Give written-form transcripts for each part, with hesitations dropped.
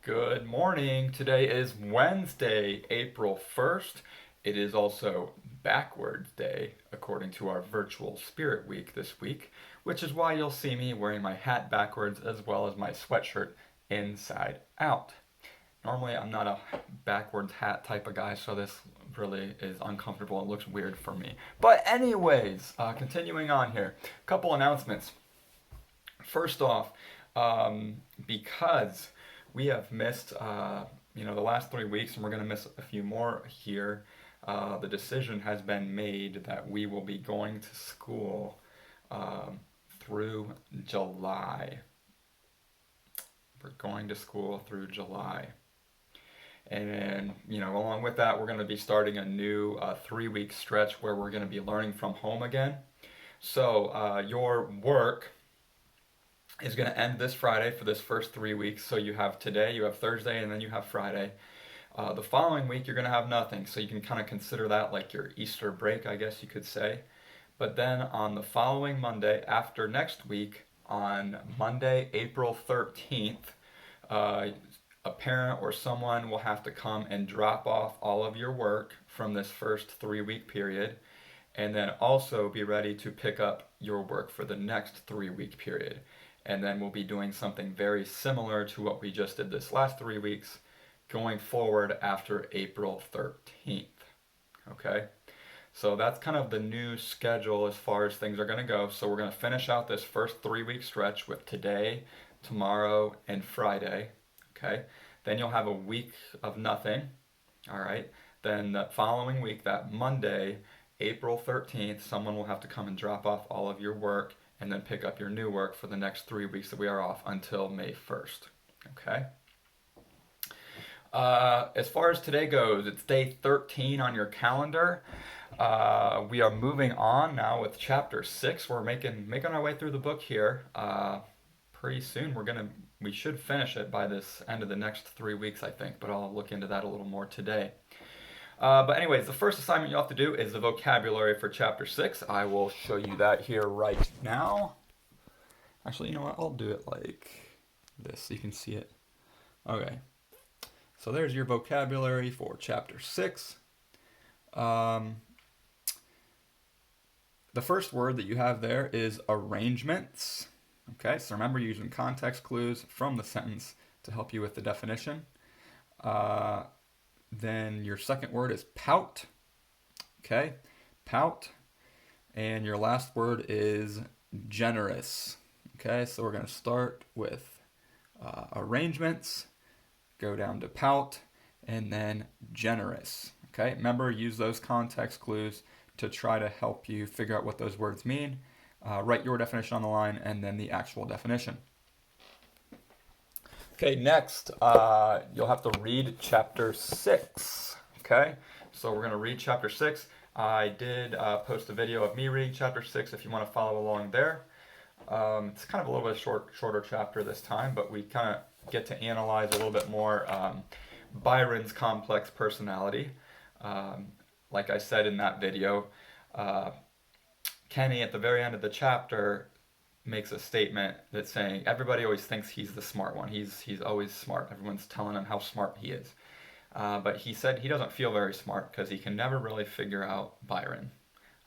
Good morning. Today is Wednesday, April 1st. It is also backwards day, according to our virtual spirit week this week, which is why you'll see me wearing my hat backwards as well as my sweatshirt inside out. Normally, I'm not a backwards hat type of guy, so this really is uncomfortable and looks weird for me. But, anyways, continuing on here, a couple announcements. First off, because we have missed, the last 3 weeks, and we're going to miss a few more here. The decision has been made that we will be going to school through July. We're going to school through July. And, along with that, we're going to be starting a new 3 week stretch where we're going to be learning from home again. So, your work is going to end this Friday for this first 3 weeks. So you have today, you have Thursday, and then you have Friday. The following week, you're going to have nothing. So you can kind of consider that like your Easter break, I guess you could say. But then on the following Monday, after next week, on Monday, April 13th, a parent or someone will have to come and drop off all of your work from this first 3 week period, and then also be ready to pick up your work for the next 3 week period. And then we'll be doing something very similar to what we just did this last 3 weeks going forward after April 13th. Okay? So that's kind of the new schedule as far as things are going to go. So we're going to finish out this first 3 week stretch with today, tomorrow, and Friday. Okay? Then you'll have a week of nothing. All right? Then the following week, that Monday, April 13th, someone will have to come and drop off all of your work and then pick up your new work for the next 3 weeks that we are off until May 1st. Okay? As far as today goes, it's day 13 on your calendar. We are moving on now with chapter 6. We're making our way through the book here. Pretty soon we should finish it by this end of the next 3 weeks, I think, but I'll look into that a little more today. But anyways, the first assignment you'll have to do is the vocabulary for chapter 6. I will show you that here right now. Actually, you know what? I'll do it like this so you can see it. Okay. So there's your vocabulary for chapter 6. The first word that you have there is arrangements. Okay, so remember using context clues from the sentence to help you with the definition. Then your second word is pout. Okay, pout. And your last word is generous. Okay, so we're going to start with arrangements, go down to pout, and then generous. Okay, remember, use those context clues to try to help you figure out what those words mean. Write your definition on the line and then the actual definition. Okay, next, you'll have to read chapter 6. Okay, so we're going to read chapter 6. I did post a video of me reading chapter 6 if you want to follow along there. It's kind of a little bit shorter chapter this time, but we kind of get to analyze a little bit more Byron's complex personality. Like I said in that video, Kenny at the very end of the chapter makes a statement that's saying everybody always thinks he's the smart one. He's always smart. Everyone's telling him how smart he is. But he said he doesn't feel very smart because he can never really figure out Byron,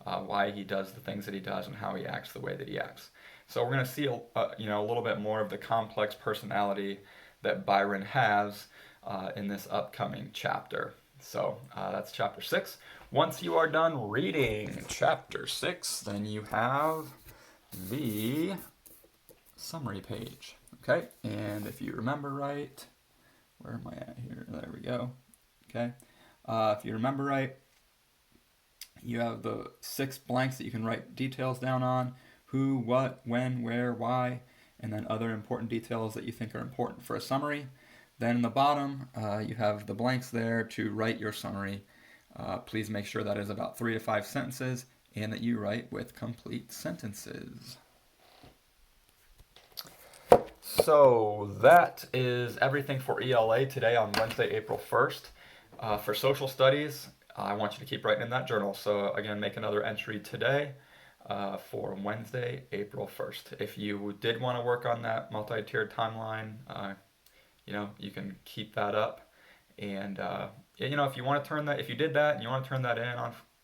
why he does the things that he does and how he acts the way that he acts. So we're going to see a little bit more of the complex personality that Byron has in this upcoming chapter. So that's chapter 6. Once you are done reading chapter 6, then you have the summary page. Okay, and if you remember right, where am I at here? There we go. Okay, if you remember right, you have the 6 blanks that you can write details down on: who, what, when, where, why, and then other important details that you think are important for a summary. Then in the bottom, you have the blanks there to write your summary. Please make sure that is about 3 to 5 sentences and that you write with complete sentences. So that is everything for ELA today on Wednesday, April 1st. For social studies, I want you to keep writing in that journal. So again, make another entry today for Wednesday, April 1st. If you did want to work on that multi-tiered timeline, you can keep that up. And if you want to turn that, if you did that and you want to turn that in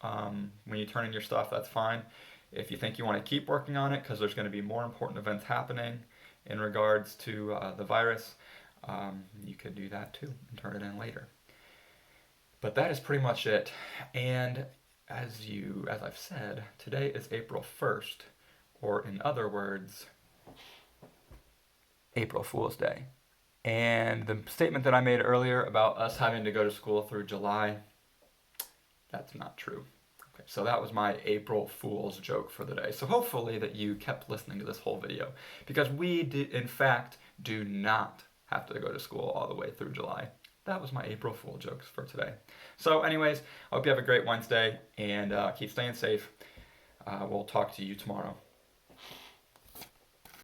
on when you turn in your stuff, that's fine. If you think you want to keep working on it because there's going to be more important events happening in regards to the virus, you could do that too and turn it in later. But that is pretty much it. And as I've said, today is April 1st, or in other words, April Fool's Day. And the statement that I made earlier about us having to go to school through July, that's not true. Okay, so that was my April Fool's joke for the day. So hopefully that you kept listening to this whole video, because we in fact do not have to go to school all the way through July. That was my April Fool jokes for today. So anyways, I hope you have a great Wednesday, and keep staying safe. We'll talk to you tomorrow.